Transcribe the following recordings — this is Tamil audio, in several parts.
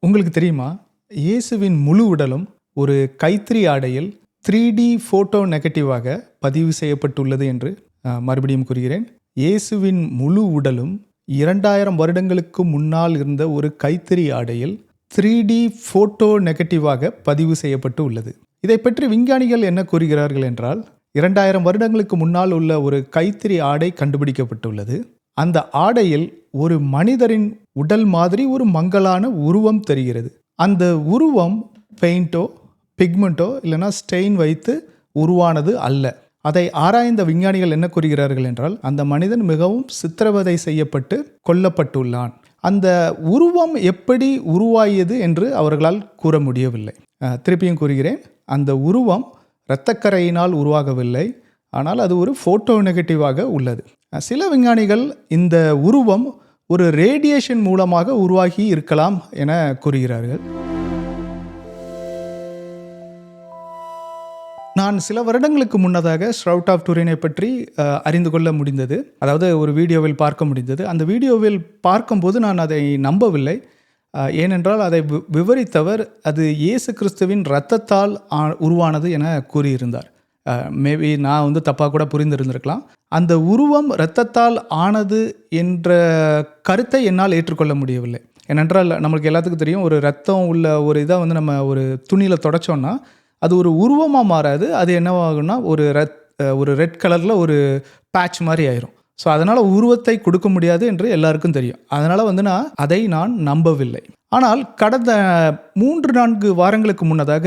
உங்களுக்கு தெரியுமா, இயேசுவின் முழு உடலும் ஒரு கைத்தறி ஆடையில் 3D ஃபோட்டோ நெகட்டிவாக பதிவு செய்யப்பட்டுள்ளது என்று மறுபடியும் கூறுகிறேன். இயேசுவின் முழு உடலும் 2000 வருடங்களுக்கு முன்னால் இருந்த ஒரு கைத்தறி ஆடையில் 3D ஃபோட்டோ நெகட்டிவாக பதிவு செய்யப்பட்டு உள்ளது. இதை பற்றி விஞ்ஞானிகள் என்ன கூறுகிறார்கள் என்றால், 2000 வருடங்களுக்கு முன்னால் உள்ள ஒரு கைத்தறி ஆடை கண்டுபிடிக்கப்பட்டுள்ளது. அந்த ஆடையில் ஒரு மனிதரின் உடல் மாதிரி ஒரு மங்கலான உருவம் தெரிகிறது. அந்த உருவம் பெயிண்டோ பிக்மெண்ட்டோ இல்லைனா ஸ்டெயின் வைத்து உருவானது அல்ல. அதை ஆராய்ந்த விஞ்ஞானிகள் என்ன கூறுகிறார்கள் என்றால், அந்த மனிதன் மிகவும் சித்திரவதை செய்யப்பட்டு கொல்லப்பட்டுள்ளான். அந்த உருவம் எப்படி உருவாகியது என்று அவர்களால் கூற முடியவில்லை. திருப்பியும் கூறுகிறேன், அந்த உருவம் இரத்தக்கரையினால் உருவாகவில்லை, ஆனால் அது ஒரு ஃபோட்டோ நெகட்டிவாக உள்ளது. சில விஞ்ஞானிகள் இந்த உருவம் ஒரு ரேடியேஷன் மூலமாக உருவாகி இருக்கலாம் என கூறுகிறார்கள். நான் சில வருடங்களுக்கு முன்னதாக ஷ்ரவுட் ஆஃப் டுரினை பற்றி அறிந்து கொள்ள முடிந்தது. அதாவது ஒரு வீடியோவில் பார்க்க முடிந்தது. அந்த வீடியோவில் பார்க்கும்போது நான் அதை நம்பவில்லை. ஏனென்றால் அதை விவரித்தவர் அது இயேசு கிறிஸ்துவின் இரத்தத்தால் உருவானது என கூறியிருந்தார். மேபி நான் தப்பாக கூட புரிந்திருந்திருக்கலாம். அந்த உருவம் இரத்தத்தால் ஆனது என்ற கருத்தை என்னால் ஏற்றுக்கொள்ள முடியவில்லை. ஏனென்றால் நம்மளுக்கு எல்லாத்துக்கும் தெரியும், ஒரு இரத்தம் உள்ள ஒரு இதை நம்ம ஒரு துணியில் தொடச்சோன்னா அது ஒரு உருவமாக மாறாது. அது என்னவாகும்னா ஒரு ரெட் கலரில் ஒரு பேட்ச் மாதிரி ஆயிரும். ஸோ அதனால் உருவத்தை கொடுக்க முடியாது என்று எல்லாருக்கும் தெரியும். அதனால் நான் நம்பவில்லை. ஆனால் கடந்த 3-4 வாரங்களுக்கு முன்னதாக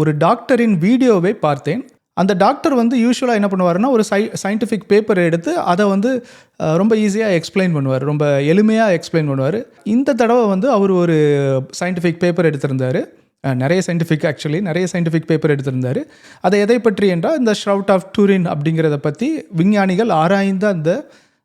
ஒரு டாக்டரின் வீடியோவை பார்த்தேன். அந்த டாக்டர் யூசுவலாக என்ன பண்ணுவாருன்னா, ஒரு சயின்டிஃபிக் பேப்பரை எடுத்து அதை ரொம்ப ஈஸியாக எக்ஸ்பிளைன் பண்ணுவார், ரொம்ப எளிமையாக எக்ஸ்பிளைன் பண்ணுவார். இந்த தடவை அவர் ஒரு சயின்டிஃபிக் பேப்பர் எடுத்திருந்தார். நிறைய சயின்டிஃபிக் பேப்பர் எடுத்திருந்தார். அதை எதை பற்றி என்றால், இந்த ஷ்ரவுட் ஆஃப் டுரின் அப்படிங்கிறத பற்றி விஞ்ஞானிகள் ஆராய்ந்து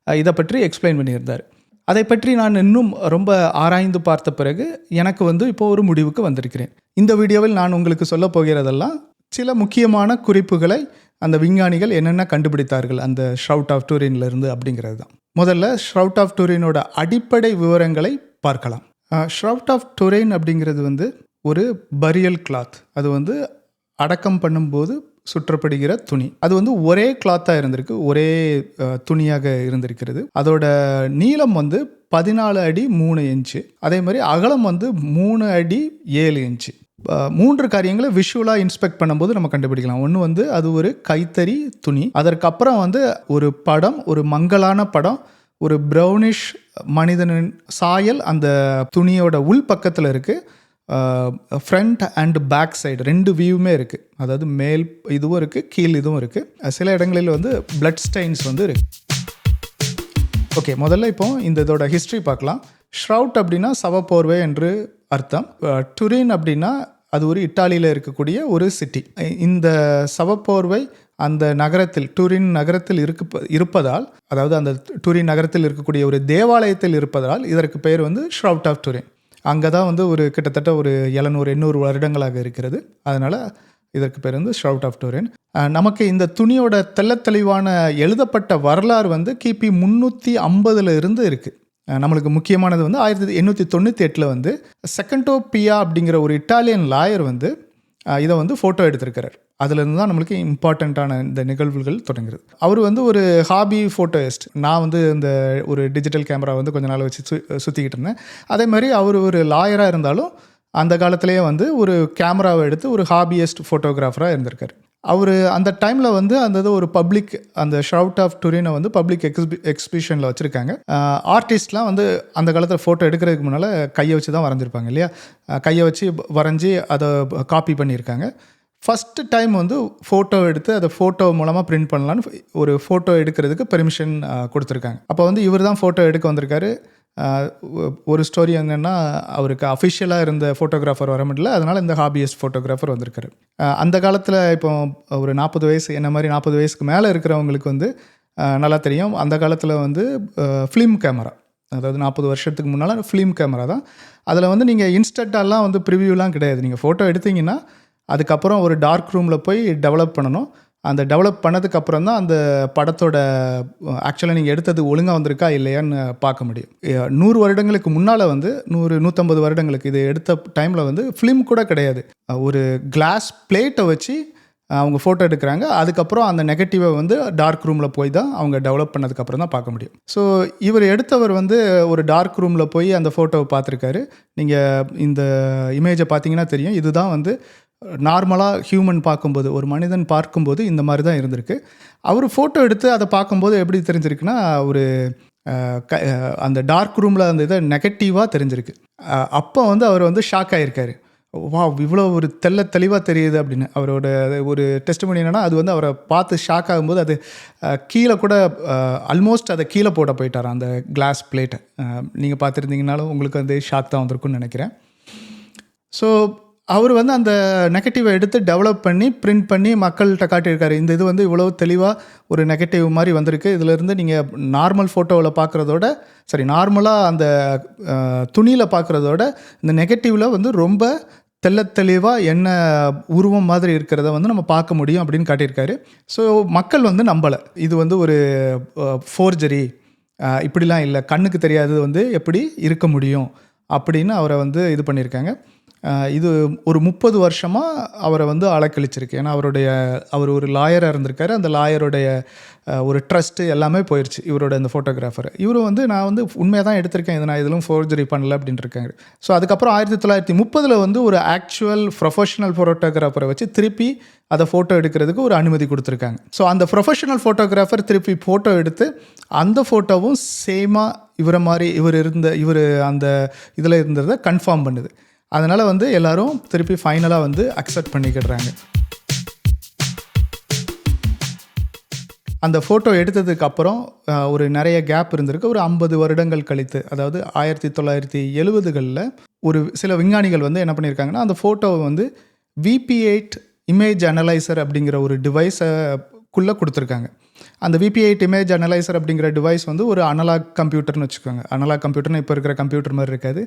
இதை பற்றி எக்ஸ்பிளைன் பண்ணியிருந்தார். அதை பற்றி நான் இன்னும் ரொம்ப ஆராய்ந்து பார்த்த பிறகு எனக்கு இப்போ ஒரு முடிவுக்கு வந்திருக்கிறேன். இந்த வீடியோவில் நான் உங்களுக்கு சொல்ல போகிறதெல்லாம் சில முக்கியமான குறிப்புகளை அந்த விஞ்ஞானிகள் என்னென்ன கண்டுபிடித்தார்கள் அந்த ஷ்ரவுட் ஆஃப் டுரின்லேருந்து அப்படிங்கிறது தான். முதல்ல ஷ்ரவுட் ஆஃப் டுரினோட அடிப்படை விவரங்களை பார்க்கலாம். ஷ்ரவுட் ஆஃப் டுரின் அப்படிங்கிறது ஒரு பரியல் கிளாத். அது அடக்கம் பண்ணும்போது சுற்றப்படுகிற துணி. அது ஒரே கிளாத்தாக இருந்திருக்கு, ஒரே துணியாக இருந்திருக்கிறது. அதோட நீளம் 14 அடி 3 இன்ச்சு. அதே மாதிரி அகலம் 3 அடி 7 இன்ச்சு. 3 காரியங்களை விஷுவலாக இன்ஸ்பெக்ட் பண்ணும்போது நம்ம கண்டுபிடிக்கலாம். ஒன்று அது ஒரு கைத்தறி துணி. அதற்கப்புறம் ஒரு படம், ஒரு மங்கலான படம், ஒரு ப்ரௌனிஷ் மனிதனின் சாயல் அந்த துணியோட உள் பக்கத்தில் இருக்குது. ஃப்ரண்ட் அண்ட் பேக் சைடு 2 வியூவுமே இருக்குது. அதாவது மேல் இதுவும் இருக்குது, கீழ் இதுவும் இருக்குது. சில இடங்களில் பிளட் ஸ்டெயின்ஸ் இருக்குது. ஓகே, முதல்ல இப்போ இதோட ஹிஸ்ட்ரி பார்க்கலாம். ஷ்ரவுட் அப்படின்னா சவப்போர்வை என்று அர்த்தம். டுரின் அப்படின்னா அது ஒரு இட்டாலியில் இருக்கக்கூடிய ஒரு சிட்டி. இந்த சவப்போர்வை அந்த நகரத்தில், டுரின் நகரத்தில் இருப்பதால், அதாவது அந்த டுரின் நகரத்தில் இருக்கக்கூடிய ஒரு தேவாலயத்தில் இருப்பதால் இதற்கு பெயர் ஷ்ரவுட் ஆஃப் டுரின். அங்கே தான் ஒரு கிட்டத்தட்ட ஒரு 700-800 வருடங்களாக இருக்கிறது. அதனால் இதற்கு பேர் ஷ்ரவுட் ஆஃப் டுரின். நமக்கு இந்த துணியோட தெள்ளத்தெளிவான எழுதப்பட்ட வரலாறு கிபி 350 இருந்து இருக்குது. நம்மளுக்கு முக்கியமானது 1898 செகண்டோ பியா அப்படிங்கிற ஒரு இட்டாலியன் லாயர் இதை ஃபோட்டோ எடுத்திருக்கிறார். அதுலேருந்து தான் நம்மளுக்கு இம்பார்ட்டண்ட்டான இந்த நிகழ்வுகள் தொடங்குறது. அவர் ஒரு ஹாபி ஃபோட்டோயிஸ்ட். நான் இந்த ஒரு டிஜிட்டல் கேமரா கொஞ்ச நாள் வச்சு சுற்றிக்கிட்டு இருந்தேன். அதே மாதிரி அவர் ஒரு லாயராக இருந்தாலும் அந்த காலத்திலேயே ஒரு கேமராவை எடுத்து ஒரு ஹாபியஸ்ட் ஃபோட்டோகிராஃபராக இருந்திருக்கார். அவர் அந்த டைமில் அந்த ஒரு பப்ளிக், அந்த ஷ்ரவுட் ஆஃப் டுரினை பப்ளிக் எக்ஸிபிஷனில் வச்சுருக்காங்க. ஆர்டிஸ்ட்லாம் அந்த காலத்தில் ஃபோட்டோ எடுக்கிறதுக்கு முன்னால் கையை வச்சு தான் வரைஞ்சிருப்பாங்க இல்லையா? கையை வச்சு வரைஞ்சி அதை காப்பி பண்ணியிருக்காங்க. ஃபஸ்ட்டு டைம் ஃபோட்டோ எடுத்து அதை ஃபோட்டோ மூலமாக பிரிண்ட் பண்ணலான்னு ஒரு ஃபோட்டோ எடுக்கிறதுக்கு பெர்மிஷன் கொடுத்துருக்காங்க. அப்போ இவர் தான் ஃபோட்டோ எடுக்க வந்திருக்காரு. ஒரு ஸ்டோரி என்னென்னா, அவருக்கு அஃபிஷியலாக இருந்த ஃபோட்டோகிராஃபர் வர முடியல, அதனால் இந்த ஹாபியஸ்ட் ஃபோட்டோகிராஃபர் வந்திருக்காரு. அந்த காலத்தில் இப்போ ஒரு 40 வயசு, என்ன மாதிரி 40 வயசுக்கு மேலே இருக்கிறவங்களுக்கு நல்லா தெரியும். அந்த காலத்தில் ஃபிலிம் கேமரா, அதாவது 40 வருஷத்துக்கு முன்னால் ஃபிலிம் கேமரா தான். அதில் நீங்கள் இன்ஸ்டண்ட்டாலாம் ப்ரிவியூலாம் கிடையாது. நீங்கள் ஃபோட்டோ எடுத்தீங்கன்னா அதுக்கப்புறம் ஒரு டார்க் ரூமில் போய் டெவலப் பண்ணணும். அந்த டெவலப் பண்ணதுக்கப்புறம் தான் அந்த படத்தோட ஆக்சுவலாக நீங்கள் எடுத்தது ஒழுங்காக வந்திருக்கா இல்லையான்னு பார்க்க முடியும். 100 வருடங்களுக்கு முன்னால் வந்து 150 வருடங்களுக்கு இது எடுத்த டைமில் வந்து ஃபிலிம் கூட கிடையாது. ஒரு கிளாஸ் பிளேட்டை வச்சு அவங்க ஃபோட்டோ எடுக்கிறாங்க. அதுக்கப்புறம் அந்த நெகட்டிவை வந்து டார்க் ரூமில் போய் தான் அவங்க டெவலப் பண்ணதுக்கப்புறம் தான் பார்க்க முடியும். ஸோ இவர் எடுத்தவர் வந்து ஒரு டார்க் ரூமில் போய் அந்த ஃபோட்டோவை பார்த்துருக்காரு. நீங்கள் இந்த இமேஜை பார்த்தீங்கன்னா தெரியும். இதுதான் வந்து நார்மலாக ஹியூமன் பார்க்கும்போது, ஒரு மனிதன் பார்க்கும்போது இந்த மாதிரி தான் இருந்திருக்கு. அவர் ஃபோட்டோ எடுத்து அதை பார்க்கும்போது எப்படி தெரிஞ்சிருக்குன்னா, ஒரு அந்த டார்க் ரூமில் அந்த இதை நெகட்டிவாக தெரிஞ்சிருக்கு. அப்போ வந்து அவர் வந்து ஷாக் ஆகியிருக்காரு. வா, இவ்வளோ ஒரு தெளிவாக தெரியுது அப்படின்னு. அவரோட ஒரு டெஸ்டிமனி என்னன்னா, அது வந்து அவரை பார்த்து ஷாக் ஆகும்போது அது கீழே கூட ஆல்மோஸ்ட் அதை கீழே போட போயிட்டார் அந்த கிளாஸ் பிளேட்டை. நீங்கள் பார்த்துருந்தீங்கனாலும் உங்களுக்கு வந்து ஷாக் தான் வந்திருக்குன்னு நினைக்கிறேன். ஸோ அவர் வந்து அந்த நெகட்டிவை எடுத்து டெவலப் பண்ணி பிரிண்ட் பண்ணி மக்கள்கிட்ட காட்டியிருக்காரு. இந்த இது வந்து இவ்வளோ தெளிவாக ஒரு நெகட்டிவ் மாதிரி வந்திருக்கு. இதிலேருந்து நீங்கள் நார்மல் ஃபோட்டோவில் பார்க்குறதோட நார்மலாக அந்த துணியில் பார்க்குறதோட இந்த நெகட்டிவில் வந்து ரொம்ப தெளிவாக என்ன உருவம் மாதிரி இருக்கிறத வந்து நம்ம பார்க்க முடியும் அப்படின்னு காட்டியிருக்காரு. ஸோ மக்கள் வந்து நம்பலை. இது வந்து ஒரு ஃபோர்ஜரி, இப்படிலாம் இல்லை, கண்ணுக்கு தெரியாதது வந்து எப்படி இருக்க முடியும் அப்படின்னு அவரை வந்து இது பண்ணியிருக்காங்க. இது ஒரு 30 வருஷமாக அவரை வந்து அலக்கழிச்சிருக்கு. ஏன்னா அவர் ஒரு லாயராக இருந்திருக்காரு. அந்த லாயருடைய ஒரு ட்ரஸ்ட்டு எல்லாமே போயிடுச்சு இவரோட இந்த ஃபோட்டோகிராஃபர். இவரும் வந்து நான் வந்து உண்மையாக தான் எடுத்திருக்கேன், இது நான் எதிலும் ஃபோர்ஜரி பண்ணல அப்படின்ட்டு இருக்காங்க. ஸோ அதுக்கப்புறம் 1930 வந்து ஒரு ஆக்சுவல் ப்ரொஃபஷனல் ஃபோட்டோகிராஃபரை வச்சு திருப்பி அதை ஃபோட்டோ எடுக்கிறதுக்கு ஒரு அனுமதி கொடுத்துருக்காங்க. ஸோ அந்த ப்ரொஃபஷனல் ஃபோட்டோகிராஃபர் திருப்பி ஃபோட்டோ எடுத்து அந்த ஃபோட்டோவும் சேமாக இவர் அந்த இதில் இருந்ததை கன்ஃபார்ம் பண்ணுது. அதனால் வந்து எல்லோரும் திருப்பி ஃபைனலாக வந்து அக்செப்ட் பண்ணிக்கிடுறாங்க. அந்த ஃபோட்டோ எடுத்ததுக்கப்புறம் ஒரு நிறைய கேப் இருந்திருக்கு. ஒரு 50 வருடங்கள் கழித்து, அதாவது 1970களில் ஒரு சில விஞ்ஞானிகள் வந்து என்ன பண்ணியிருக்காங்கன்னா, அந்த ஃபோட்டோவை வந்து VP8 இமேஜ் அனலைசர் அப்படிங்கிற ஒரு டிவைஸுக்குள்ளே கொடுத்துருக்காங்க. அந்த VP8 இமேஜ் அனலைசர் அப்படிங்கிற டிவைஸ் வந்து ஒரு அனலாக் கம்ப்யூட்டர்னு வச்சுக்கோங்க. அனலாக் கம்ப்யூட்டர்னு இப்போ இருக்கிற கம்ப்யூட்டர் மாதிரி இருக்காது,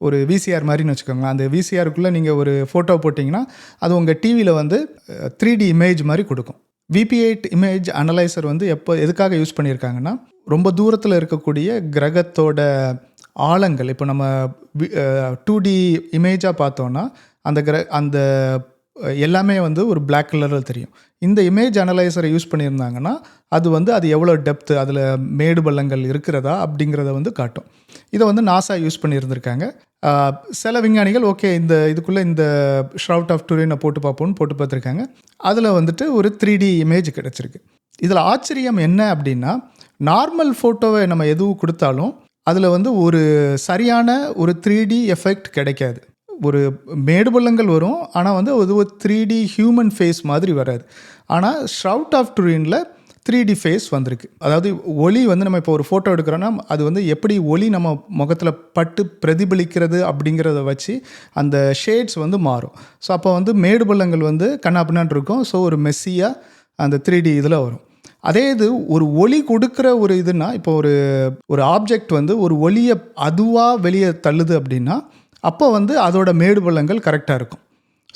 ஒரு VCR மாதிரின்னு வச்சுக்கோங்க. அந்த VCRக்குள்ளே நீங்கள் ஒரு ஃபோட்டோ போட்டிங்கன்னா அது உங்கள் டிவியில் வந்து 3D இமேஜ் மாதிரி கொடுக்கும். VP8 இமேஜ் அனலைசர் வந்து எதுக்காக யூஸ் பண்ணியிருக்காங்கன்னா, ரொம்ப தூரத்தில் இருக்கக்கூடிய கிரகத்தோட ஆழங்கள், இப்போ நம்ம 2D இமேஜாக பார்த்தோன்னா அந்த எல்லாமே வந்து ஒரு பிளாக் கலரில் தெரியும். இந்த இமேஜ் அனலைசரை யூஸ் பண்ணியிருந்தாங்கன்னா அது எவ்வளோ டெப்த்து, அதில் மேடு பள்ளங்கள் இருக்கிறதா அப்படிங்கிறத வந்து காட்டும். இதை வந்து நாசா யூஸ் பண்ணியிருந்திருக்காங்க. சில விஞ்ஞானிகள் ஓகே இதுக்குள்ளே இந்த ஷ்ரவுட் ஆஃப் டுரினை போட்டு பார்த்துருக்காங்க. அதில் வந்துட்டு ஒரு 3D இமேஜ் கிடச்சிருக்கு. இதில் ஆச்சரியம் என்ன அப்படின்னா, நார்மல் ஃபோட்டோவை நம்ம எதுவும் கொடுத்தாலும் அதில் வந்து ஒரு சரியான ஒரு 3D எஃபெக்ட் கிடைக்காது. ஒரு மேடு பள்ளங்கள் வரும், ஆனால் வந்து அது ஒரு 3D ஹியூமன் ஃபேஸ் மாதிரி வராது. ஆனால் ஷ்ரவுட் ஆஃப் டுரினில் 3D ஃபேஸ் வந்திருக்கு. அதாவது ஒளி வந்து நம்ம இப்போ ஒரு ஃபோட்டோ எடுக்கிறோன்னா அது வந்து எப்படி ஒளி நம்ம முகத்தில் பட்டு பிரதிபலிக்கிறது அப்படிங்கிறத வச்சு அந்த ஷேட்ஸ் வந்து மாறும். ஸோ அப்போ வந்து மேடு பள்ளங்கள் வந்து கண்ணாப்பின்னான் இருக்கும். ஸோ ஒரு மெஸ்ஸியாக அந்த 3D இதில் வரும். அதே இது ஒரு ஒளி கொடுக்குற ஒரு இதுனா, இப்போ ஒரு ஆப்ஜெக்ட் வந்து ஒரு ஒளியை அதுவாக வெளியே தள்ளுது அப்படின்னா அப்போ வந்து அதோட மேடு பள்ளங்கள் கரெக்டாக இருக்கும்.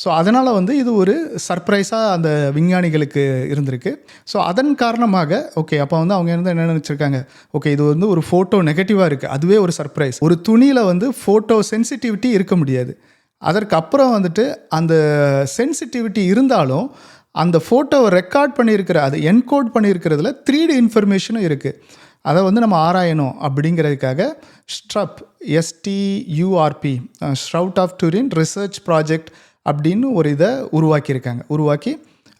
ஸோ அதனால் வந்து இது ஒரு சர்ப்ரைஸாக அந்த விஞ்ஞானிகளுக்கு இருந்திருக்கு. ஸோ அதன் காரணமாக ஓகே அப்போ வந்து அவங்க என்ன நினச்சிருக்காங்க, ஓகே இது வந்து ஒரு ஃபோட்டோ நெகட்டிவாக இருக்குது, அதுவே ஒரு சர்ப்ரைஸ். ஒரு துணியில் வந்து ஃபோட்டோ சென்சிட்டிவிட்டி இருக்க முடியாது. அதற்கப்புறம் வந்துட்டு அந்த சென்சிட்டிவிட்டி இருந்தாலும் அந்த ஃபோட்டோவை ரெக்கார்ட் பண்ணியிருக்கிற, அது என்கோட் பண்ணியிருக்கிறதுல 3D இன்ஃபர்மேஷனும் இருக்குது. அதை வந்து நம்ம ஆராயணும் அப்படிங்கிறதுக்காக STURP shroud of Turin research project அப்படின்னு ஒரு இதை உருவாக்கி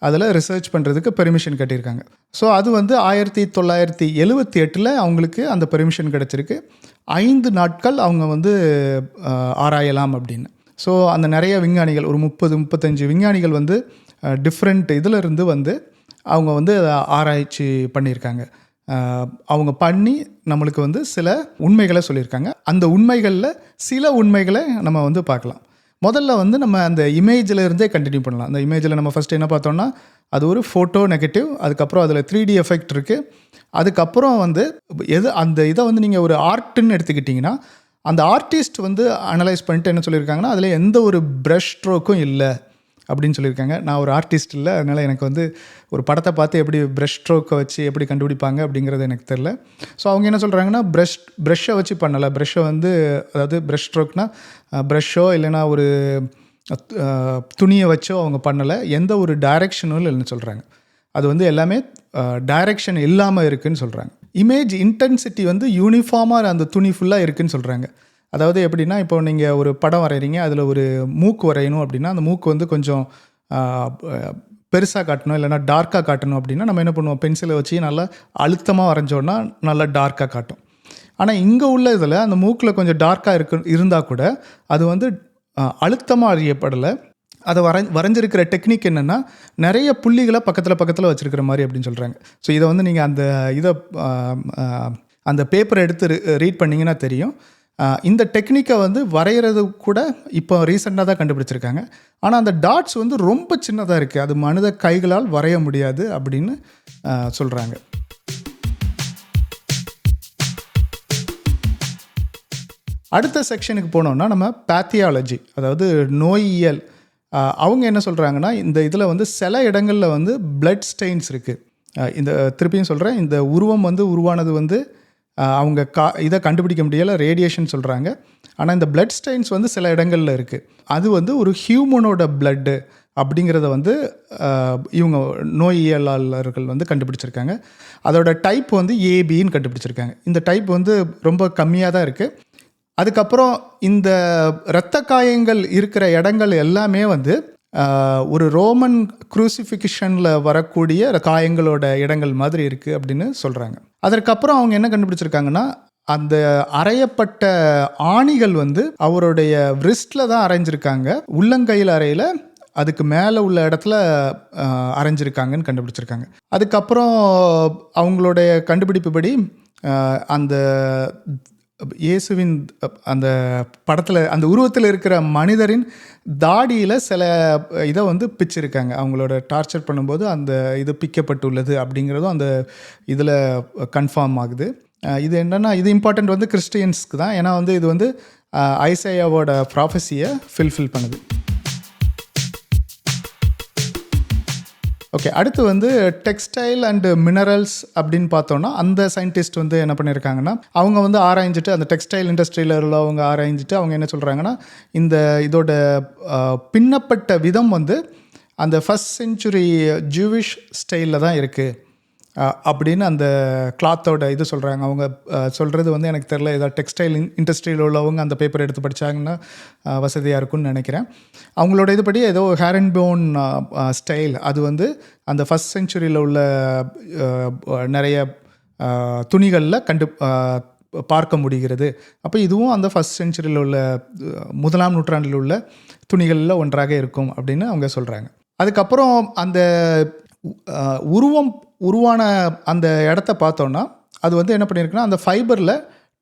அதில் ரிசர்ச் பண்ணுறதுக்கு பெர்மிஷன் கட்டியிருக்காங்க. ஸோ அது வந்து 1978 அவங்களுக்கு அந்த பெர்மிஷன் கிடச்சிருக்கு. 5 நாட்கள் அவங்க வந்து ஆராயலாம் அப்படின்னு. ஸோ அந்த நிறைய விஞ்ஞானிகள் ஒரு 30-35 விஞ்ஞானிகள் வந்து டிஃப்ரெண்ட் இதில் இருந்து வந்து அவங்க வந்து ஆராய்ச்சி பண்ணியிருக்காங்க. அவங்க பண்ணி நம்மளுக்கு வந்து சில உண்மைகளை சொல்லியிருக்காங்க. அந்த உண்மைகளில் சில உண்மைகளை நம்ம வந்து பார்க்கலாம். முதல்ல வந்து நம்ம அந்த இமேஜில் இருந்தே கண்டினியூ பண்ணலாம். அந்த இமேஜில் நம்ம ஃபஸ்ட்டு என்ன பார்த்தோம்னா, அது ஒரு ஃபோட்டோ நெகட்டிவ், அதுக்கப்புறம் அதில் 3D எஃபெக்ட் இருக்குது. அதுக்கப்புறம் வந்து அந்த இதை வந்து நீங்கள் ஒரு ஆர்ட்டுன்னு எடுத்துக்கிட்டிங்கன்னா, அந்த ஆர்டிஸ்ட் வந்து அனலைஸ் பண்ணிட்டு என்ன சொல்லியிருக்காங்கன்னா, அதில் எந்த ஒரு ப்ரஷ் ஸ்ட்ரோக்கும் இல்லை, அப்படின்னு சொல்லியிருக்காங்க. நான் ஒரு ஆர்டிஸ்ட் இல்லை, அதனால் எனக்கு வந்து ஒரு படத்தை பார்த்து எப்படி ப்ரஷ் ஸ்ட்ரோக்கை வச்சு எப்படி கண்டுபிடிப்பாங்க அப்படிங்கிறது எனக்கு தெரில. ஸோ அவங்க என்ன சொல்கிறாங்கன்னா, ப்ரஷ்ஷை வச்சு பண்ணலை, ப்ரஷ்ஷை வந்து அதாவது ப்ரஷ் ஸ்ட்ரோக்னால் ப்ரஷ்ஷோ இல்லைனா ஒரு துணியை வச்சோ அவங்க பண்ணலை, எந்த ஒரு டைரெக்ஷனும் இல்லைன்னு சொல்கிறாங்க. அது வந்து எல்லாமே டைரெக்ஷன் இல்லாமல் இருக்குதுன்னு சொல்கிறாங்க. இமேஜ் இன்டென்சிட்டி வந்து யூனிஃபார்மாக அந்த துணி ஃபுல்லாக இருக்குதுன்னு சொல்கிறாங்க. அதாவது எப்படின்னா, இப்போ நீங்கள் ஒரு படம் வரைகிறீங்க, அதில் ஒரு மூக்கு வரையணும் அப்படின்னா அந்த மூக்கு வந்து கொஞ்சம் பெருசாக காட்டணும் இல்லைனா டார்க்காக காட்டணும் அப்படின்னா நம்ம என்ன பண்ணுவோம், பென்சிலை வச்சு நல்லா அழுத்தமாக வரைஞ்சோன்னா நல்லா டார்க்காக காட்டும். ஆனால் இங்கே உள்ள இதில் அந்த மூக்கில் கொஞ்சம் டார்க்காக இருந்தால் கூட அது வந்து அழுத்தமாக அறியப்படலை. அதை வரைஞ்சிருக்கிற டெக்னிக் என்னென்னா, நிறைய புள்ளிகளை பக்கத்தில் வச்சுருக்கிற மாதிரி அப்படின்னு சொல்கிறாங்க. ஸோ இதை வந்து நீங்கள் அந்த பேப்பரை எடுத்து ரீட் பண்ணிங்கன்னா தெரியும். இந்த டெக்னிக்கை வந்து வரைகிறது கூட இப்போ ரீசெண்டாக தான் கண்டுபிடிச்சிருக்காங்க. ஆனால் அந்த டாட்ஸ் வந்து ரொம்ப சின்னதாக இருக்குது, அது மனித கைகளால் வரைய முடியாது அப்படின்னு சொல்கிறாங்க. அடுத்த செக்ஷனுக்கு போனோம்னா நம்ம பேத்தியாலஜி, அதாவது நோயியல். அவங்க என்ன சொல்கிறாங்கன்னா, இந்த இதில் வந்து சில இடங்களில் வந்து பிளட் ஸ்டெயின்ஸ் இருக்குது. இந்த திருப்பியும் சொல்கிறேன், இந்த உருவம் வந்து உருவானது வந்து அவங்க இதை கண்டுபிடிக்க முடியலை, ரேடியேஷன் சொல்கிறாங்க. ஆனால் இந்த பிளட் ஸ்டெயின்ஸ் வந்து சில இடங்களில் இருக்குது. அது வந்து ஒரு ஹியூமனோட பிளட்டு அப்படிங்கிறத வந்து இவங்க நோயியலாளர்கள் வந்து கண்டுபிடிச்சிருக்காங்க. அதோட டைப் வந்து ஏபின்னு கண்டுபிடிச்சிருக்காங்க. இந்த டைப் வந்து ரொம்ப கம்மியாக தான் இருக்குது. அதுக்கப்புறம் இந்த இரத்த காயங்கள் இருக்கிற இடங்கள் எல்லாமே வந்து ஒரு ரோமன் குரூசிஃபிகேஷனில் வரக்கூடிய காயங்களோட இடங்கள் மாதிரி இருக்குது அப்படின்னு சொல்கிறாங்க. அதற்கப்புறம் அவங்க என்ன கண்டுபிடிச்சிருக்காங்கன்னா, அந்த அறையப்பட்ட ஆணிகள் வந்து அவருடைய ரிஸ்டில் தான் அரைஞ்சிருக்காங்க, உள்ளங்கையில் அறையில் அதுக்கு மேலே உள்ள இடத்துல அரைஞ்சிருக்காங்கன்னு கண்டுபிடிச்சிருக்காங்க. அதுக்கப்புறம் அவங்களுடைய கண்டுபிடிப்புப்படி அந்த இயேசுவின் அந்த படத்தில் அந்த உருவத்தில் இருக்கிற மனிதரின் தாடியில் சில இதை வந்து பிச்சிருக்காங்க. அவங்களோட டார்ச்சர் பண்ணும்போது அந்த இது பிக்கப்பட்டுள்ளது அப்படிங்கிறதும் அந்த இதில் கன்ஃபார்ம் ஆகுது. இது என்னென்னா, இது இம்பார்ட்டண்ட் வந்து கிறிஸ்டியன்ஸ்க்கு தான். ஏன்னா வந்து இது வந்து ஐசையாவோட ப்ராஃபஸியை ஃபில்ஃபில் பண்ணுது. ஓகே, அடுத்து வந்து டெக்ஸ்டைல் அண்டு மினரல்ஸ் அப்படின்னு பார்த்தோன்னா, அந்த சயின்டிஸ்ட் வந்து என்ன பண்ணியிருக்காங்கன்னா, அவங்க வந்து ஆராய்ஞ்சிட்டு அந்த டெக்ஸ்டைல் இண்டஸ்ட்ரியில் உள்ளவங்க ஆராய்ஞ்சிட்டு அவங்க என்ன சொல்கிறாங்கன்னா, இதோட பின்னப்பட்ட விதம் வந்து அந்த ஃபஸ்ட் செஞ்சுரி ஜூவிஷ் ஸ்டைலில் தான் இருக்குது அப்படின்னு அந்த கிளாத்தோட இது சொல்கிறாங்க. அவங்க சொல்கிறது வந்து எனக்கு தெரில, ஏதாவது டெக்ஸ்டைல் இண்டஸ்ட்ரியில் உள்ளவங்க அந்த பேப்பர் எடுத்து படித்தாங்கன்னா வசதியாக இருக்கும்னு நினைக்கிறேன். அவங்களோட இதுபடி ஏதோ ஹேர் அண்ட் போன் ஸ்டைல், அது வந்து அந்த ஃபஸ்ட் செஞ்சுரியில் உள்ள நிறைய துணிகளில் பார்க்க முடிகிறது. அப்போ இதுவும் அந்த ஃபஸ்ட் செஞ்சுரியில் உள்ள 1ஆம் நூற்றாண்டில் உள்ள துணிகளில் ஒன்றாக இருக்கும் அப்படின்னு அவங்க சொல்கிறாங்க. அதுக்கப்புறம் அந்த உருவான அந்த இடத்த பார்த்தோன்னா, அது வந்து என்ன பண்ணியிருக்குன்னா, அந்த ஃபைபரில்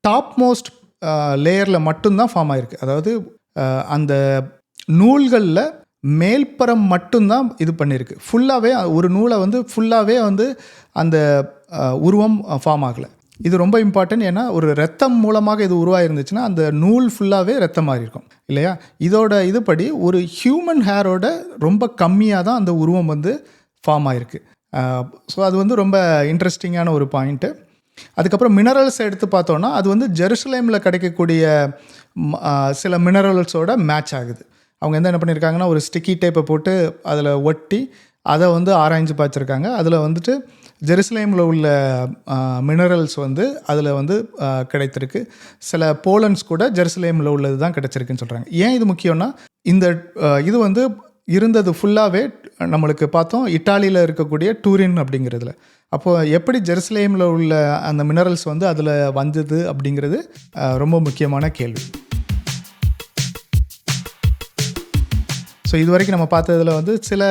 டாப் மோஸ்ட் லேயரில் மட்டும்தான் ஃபார்ம் ஆகிருக்கு. அதாவது அந்த நூல்களில் மேல்புறம் மட்டும்தான் இது பண்ணியிருக்கு. ஃபுல்லாகவே ஒரு நூலை வந்து ஃபுல்லாகவே வந்து அந்த உருவம் ஃபார்ம் ஆகலை. இது ரொம்ப இம்பார்ட்டன்ட். ஏன்னா ஒரு ரத்தம் மூலமாக இது உருவாயிருந்துச்சுன்னா அந்த நூல் ஃபுல்லாகவே ரத்தம் மாதிரி இருக்கும் இல்லையா. இதோட இதுபடி ஒரு ஹியூமன் ஹேரோட ரொம்ப கம்மியாக தான் அந்த உருவம் வந்து ஃபார்ம் ஆகிருக்கு. ஸோ அது வந்து ரொம்ப இன்ட்ரெஸ்டிங்கான ஒரு பாயிண்ட்டு. அதுக்கப்புறம் மினரல்ஸ் எடுத்து பார்த்தோன்னா, அது வந்து ஜெருசலேமில் கிடைக்கக்கூடிய சில மினரல்ஸோட மேட்ச் ஆகுது. அவங்க என்ன பண்ணியிருக்காங்கன்னா, ஒரு ஸ்டிக்கி டேப்பை போட்டு அதில் ஒட்டி அதை வந்து ஆராய்ஞ்சு பார்த்துருக்காங்க. அதில் வந்துட்டு ஜெருசலேமில் உள்ள மினரல்ஸ் வந்து அதில் வந்து கிடைத்திருக்கு. சில போலன்ஸ் கூட ஜெருசலேமில் உள்ளது தான் கிடைச்சிருக்குன்னு சொல்கிறாங்க. ஏன் இது முக்கியம்னா, இந்த இது வந்து இருந்தது ஃபுல்லாகவே நம்மளுக்கு பார்த்தோம் இட்டாலியில் இருக்கக்கூடிய டூரின் அப்படிங்கிறதுல. அப்போது எப்படி ஜெருசலேமில் உள்ள அந்த மினரல்ஸ் வந்து அதில் வந்தது அப்படிங்கிறது ரொம்ப முக்கியமான கேள்வி. ஸோ இது வரைக்கும் நம்ம பார்த்ததில் வந்து சில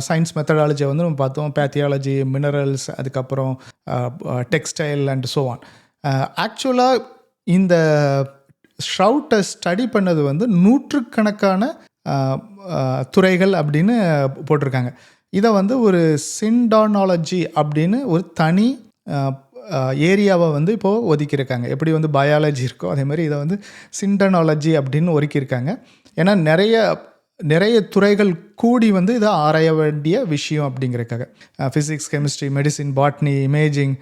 சயின்ஸ் மெத்தடாலஜியை வந்து நம்ம பார்த்தோம். பேத்தியாலஜி, மினரல்ஸ், அதுக்கப்புறம் டெக்ஸ்டைல் அண்ட் ஸோ ஆன். ஆக்சுவலாக இந்த ஷ்ரவுட்டை ஸ்டடி பண்ணது வந்து நூற்றுக்கணக்கான துறைகள் அப்படின்னு போட்டிருக்காங்க. இதை வந்து ஒரு சிண்டானாலஜி அப்படின்னு ஒரு தனி ஏரியாவை வந்து இப்போது ஒதுக்கியிருக்காங்க. எப்படி வந்து பயாலஜி இருக்கோ அதே மாதிரி இதை வந்து சிண்டனாலஜி அப்படின்னு ஒதுக்கியிருக்காங்க. ஏன்னா நிறைய நிறைய துறைகள் கூடி வந்து இதை ஆராய வேண்டிய விஷயம் அப்படிங்கிறதுக்காக. Physics, chemistry, medicine, botany, imaging,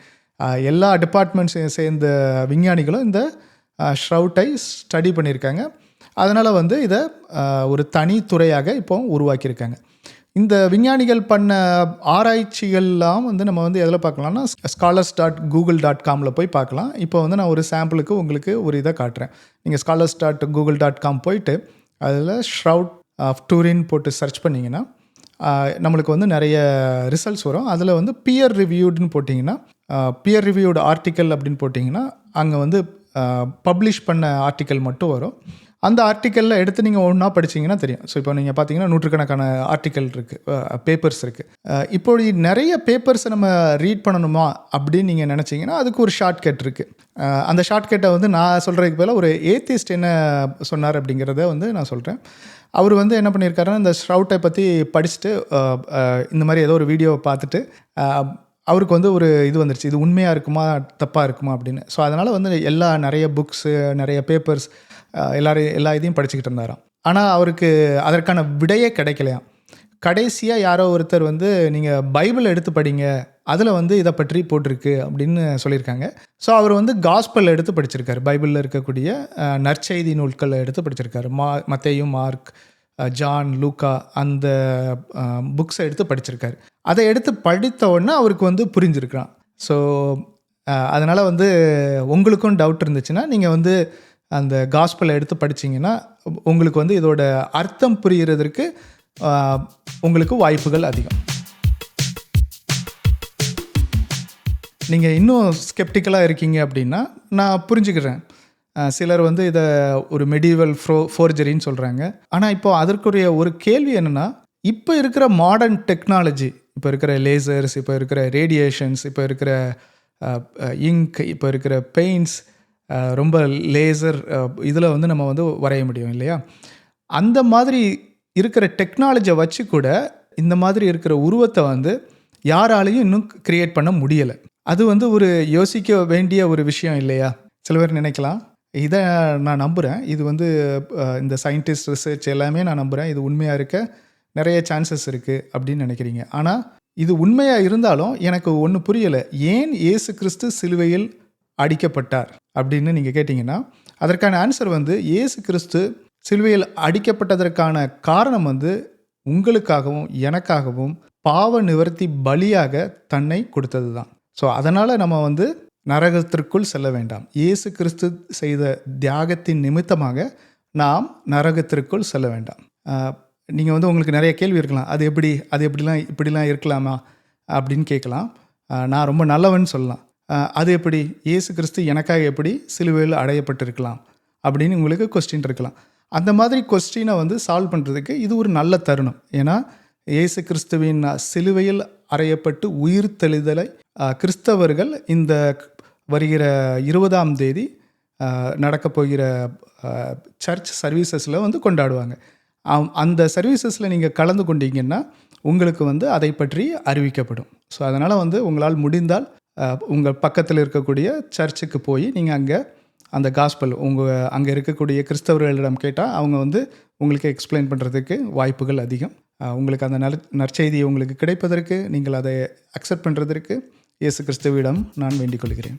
எல்லா டிபார்ட்மெண்ட்ஸையும் சேர்ந்த விஞ்ஞானிகளும் இந்த ஷ்ரவுட்டை ஸ்டடி பண்ணியிருக்காங்க. அதனால் வந்து இதை ஒரு தனி துறையாக இப்போ உருவாக்கியிருக்காங்க. இந்த விஞ்ஞானிகள் பண்ண ஆராய்ச்சிகள்லாம் வந்து நம்ம வந்து எதில் பார்க்கலாம்னா scholars.google.comல போய் பார்க்கலாம். இப்போ வந்து நான் ஒரு சாம்பிளுக்கு உங்களுக்கு ஒரு இதை காட்டுறேன். நீங்கள் scholars.google.com போயிட்டு அதில் ஷ்ரவுட் ஆஃப் டூரின் போட்டு சர்ச் பண்ணிங்கன்னா நம்மளுக்கு வந்து நிறைய ரிசல்ட்ஸ் வரும். அதில் வந்து பியர் ரிவ்யூடுன்னு போட்டிங்கன்னா, பியர் ரிவ்யூடு ஆர்டிக்கல் அப்படின்னு போட்டிங்கன்னா அங்கே வந்து பப்ளிஷ் பண்ண ஆர்டிக்கல் மட்டும் வரும். அந்த ஆர்டிக்கலில் எடுத்து நீங்கள் ஒன்றா படிச்சிங்கன்னா தெரியும். ஸோ இப்போ நீங்கள் பார்த்தீங்கன்னா நூற்றுக்கணக்கான ஆர்டிக்கல் இருக்குது, பேப்பர்ஸ் இருக்குது. இப்போது நிறைய பேப்பர்ஸை நம்ம ரீட் பண்ணணுமா அப்படின்னு நீங்கள் நினச்சிங்கன்னா அதுக்கு ஒரு ஷார்ட்கட் இருக்குது. அந்த ஷார்ட்கட்டை வந்து நான் சொல்கிறதுக்கு பதிலாக ஒரு ஏத்திஸ்ட் என்ன சொன்னார் அப்படிங்கிறத வந்து நான் சொல்கிறேன். அவர் வந்து என்ன பண்ணியிருக்காருன்னா, இந்த ஷ்ரவுட்டை பற்றி படிச்சுட்டு இந்த மாதிரி ஏதோ ஒரு வீடியோவை பார்த்துட்டு அவருக்கு வந்து ஒரு இது வந்துருச்சு, இது உண்மையாக இருக்குமா தப்பாக இருக்குமா அப்படின்னு. ஸோ அதனால் வந்து நிறைய புக்ஸு, நிறைய பேப்பர்ஸ், எல்லா இதையும் படிச்சுக்கிட்டு இருந்தாராம். ஆனால் அவருக்கு அதற்கான விடையே கிடைக்கலையாம். கடைசியாக யாரோ ஒருத்தர் வந்து நீங்கள் பைபிள் எடுத்து படிங்க, அதில் வந்து இதை பற்றி போட்டிருக்கு அப்படின்னு சொல்லியிருக்காங்க. ஸோ அவர் வந்து காஸ்பல் எடுத்து படிச்சிருக்காரு. பைபிளில் இருக்கக்கூடிய நற்செய்தி நூல்களை எடுத்து படிச்சிருக்காரு. மத்தேயு, மார்க், ஜான், லூக்கா, அந்த புக்ஸை எடுத்து படிச்சிருக்காரு. அதை எடுத்து படித்த உடனே அவருக்கு வந்து புரிஞ்சிருக்கிறான். ஸோ அதனால் வந்து உங்களுக்கும் டவுட் இருந்துச்சுன்னா நீங்கள் வந்து அந்த காஸ்பலை எடுத்து படிச்சிங்கன்னா உங்களுக்கு வந்து இதோட அர்த்தம் புரிகிறதுக்கு உங்களுக்கு வாய்ப்புகள் அதிகம். நீங்கள் இன்னும் ஸ்கெப்டிக்கலாக இருக்கீங்க அப்படின்னா நான் புரிஞ்சுக்கிறேன். சிலர் வந்து இதை ஒரு மெடிவல் ஃபோர்ஜரின்னு சொல்கிறாங்க. ஆனால் இப்போ அதற்குரிய ஒரு கேள்வி என்னென்னா, இப்போ இருக்கிற மாடர்ன் டெக்னாலஜி, இப்போ இருக்கிற லேசர்ஸ், இப்போ இருக்கிற ரேடியேஷன்ஸ், இப்போ இருக்கிற இங்க், இப்போ இருக்கிற பெயிண்ட்ஸ், ரொம்ப லேசர் இதில் வந்து நம்ம வந்து வரைய முடியும் இல்லையா? அந்த மாதிரி இருக்கிற டெக்னாலஜியை வச்சு கூட இந்த மாதிரி இருக்கிற உருவத்தை வந்து யாராலையும் இன்னும் கிரியேட் பண்ண முடியலை. அது வந்து ஒரு யோசிக்க வேண்டிய ஒரு விஷயம் இல்லையா? சில பேர் நினைக்கலாம், இதை நான் நம்புகிறேன், இது வந்து இந்த சயின்டிஸ்ட் ரிசர்ச் எல்லாமே நான் நம்புகிறேன், இது உண்மையாக இருக்க நிறைய சான்சஸ் இருக்குது அப்படின்னு நினைக்கிறீங்க. ஆனால் இது உண்மையாக இருந்தாலும் எனக்கு ஒன்று புரியலை, ஏன் இயேசு கிறிஸ்து சிலுவையில் அடிக்கப்பட்டார் அப்படின்னு நீங்கள் கேட்டிங்கன்னா அதற்கான ஆன்சர் வந்து இயேசு கிறிஸ்து சிலுவையில் அடிக்கப்பட்டதற்கான காரணம் வந்து உங்களுக்காகவும் எனக்காகவும் பாவ நிவர்த்தி பலியாக தன்னை கொடுத்தது தான். ஸோ அதனால் நம்ம வந்து நரகத்திற்குள் செல்ல வேண்டாம். இயேசு கிறிஸ்து செய்த தியாகத்தின் நிமித்தமாக நாம் நரகத்திற்குள் செல்ல வேண்டாம். நீங்கள் வந்து உங்களுக்கு நிறைய கேள்வி இருக்கலாம், அது இப்படிலாம் இருக்கலாமா அப்படின்னு கேட்கலாம். நான் ரொம்ப நல்லவன் சொல்லலாம். அது எப்படி, இயேசு கிறிஸ்து எனக்காக எப்படி சிலுவையில் அடையப்பட்டிருக்கலாம் அப்படின்னு உங்களுக்கு கொஸ்டின் இருக்கலாம். அந்த மாதிரி கொஸ்டினை வந்து சால்வ் பண்ணுறதுக்கு இது ஒரு நல்ல தருணம். ஏன்னா இயேசு கிறிஸ்துவின் சிலுவையில் அறையப்பட்டு உயிர் தெளிதலை கிறிஸ்தவர்கள் இந்த வருகிற 20ஆம் தேதி நடக்கப் போகிற சர்ச் சர்வீசஸில் வந்து கொண்டாடுவாங்க. அந்த சர்வீசஸில் நீங்கள் கலந்து கொண்டீங்கன்னா உங்களுக்கு வந்து அதை பற்றி அறிவிக்கப்படும். ஸோ அதனால் வந்து உங்களால் முடிந்தால் உங்கள் பக்கத்தில் இருக்கக்கூடிய சர்ச்சுக்கு போய் நீங்கள் அங்கே அந்த காஸ்பல் அங்கே இருக்கக்கூடிய கிறிஸ்தவர்களிடம் கேட்டால் அவங்க வந்து உங்களுக்கு எக்ஸ்பிளைன் பண்ணுறதுக்கு வாய்ப்புகள் அதிகம். உங்களுக்கு அந்த நற்செய்தி உங்களுக்கு கிடைப்பதற்கு, நீங்கள் அதை அக்செப்ட் பண்ணுறதற்கு இயேசு கிறிஸ்துவிடம் நான் வேண்டிக் கொள்கிறேன்.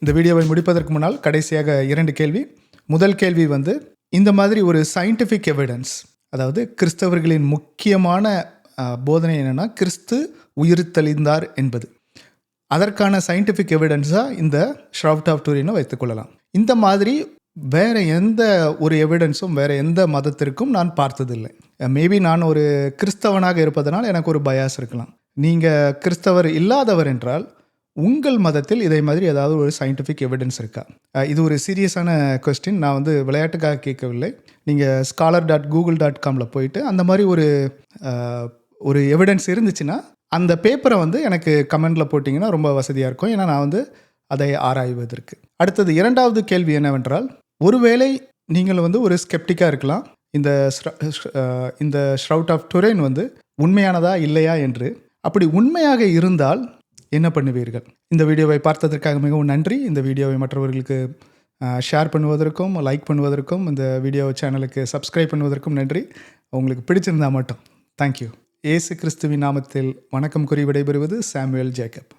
இந்த வீடியோவை முடிப்பதற்கு முன்னால் கடைசியாக 2 கேள்வி. முதல் கேள்வி வந்து, இந்த மாதிரி ஒரு சயின்டிஃபிக் எவிடன்ஸ், அதாவது கிறிஸ்தவர்களின் முக்கியமான போதனை என்னென்னா கிறிஸ்து உயிர் தெளிந்தார் என்பது, அதற்கான சயின்டிஃபிக் எவிடன்ஸாக இந்த ஷ்ரவுட் ஆஃப் டூரினை வைத்துக்கொள்ளலாம். இந்த மாதிரி வேறு எந்த ஒரு எவிடன்ஸும் வேறு எந்த மதத்திற்கும் நான் பார்த்ததில்லை. மேபி நான் ஒரு கிறிஸ்தவனாக இருப்பதனால் எனக்கு ஒரு பயாஸ் இருக்கலாம். நீங்கள் கிறிஸ்தவர் இல்லாதவர் என்றால் உங்கள் மதத்தில் இதே மாதிரி ஏதாவது ஒரு சயின்டிஃபிக் எவிடன்ஸ் இருக்கா? இது ஒரு சீரியஸான கொஸ்டின். நான் வந்து விளையாட்டுக்காக கேட்கவில்லை. நீங்கள் scholar.google.comல போயிட்டு அந்த மாதிரி ஒரு எவிடன்ஸ் இருந்துச்சுன்னா அந்த பேப்பரை வந்து எனக்கு கமெண்டில் போட்டிங்கன்னா ரொம்ப வசதியாக இருக்கும். ஏன்னா நான் வந்து அதை ஆராய்வதற்கு. அடுத்தது 2வது கேள்வி என்னவென்றால், ஒருவேளை நீங்கள் வந்து ஒரு ஸ்கெப்டிக்காக இருக்கலாம், இந்த ஷ்ரவுட் ஆஃப் டுரைன் வந்து உண்மையானதா இல்லையா என்று. அப்படி உண்மையாக இருந்தால் என்ன பண்ணுவீர்கள்? இந்த வீடியோவை பார்த்ததற்காக மிகவும் நன்றி. இந்த வீடியோவை மற்றவர்களுக்கு ஷேர் பண்ணுவதற்கும், லைக் பண்ணுவதற்கும், இந்த வீடியோ சேனலுக்கு சப்ஸ்கிரைப் பண்ணுவதற்கும் நன்றி. உங்களுக்கு பிடிச்சிருந்தா மட்டும். தேங்க்யூ. இயேசு கிறிஸ்துவின் நாமத்தில் வணக்கம் கூறி விடைபெறுவது சாமுவேல் ஜேக்கப்.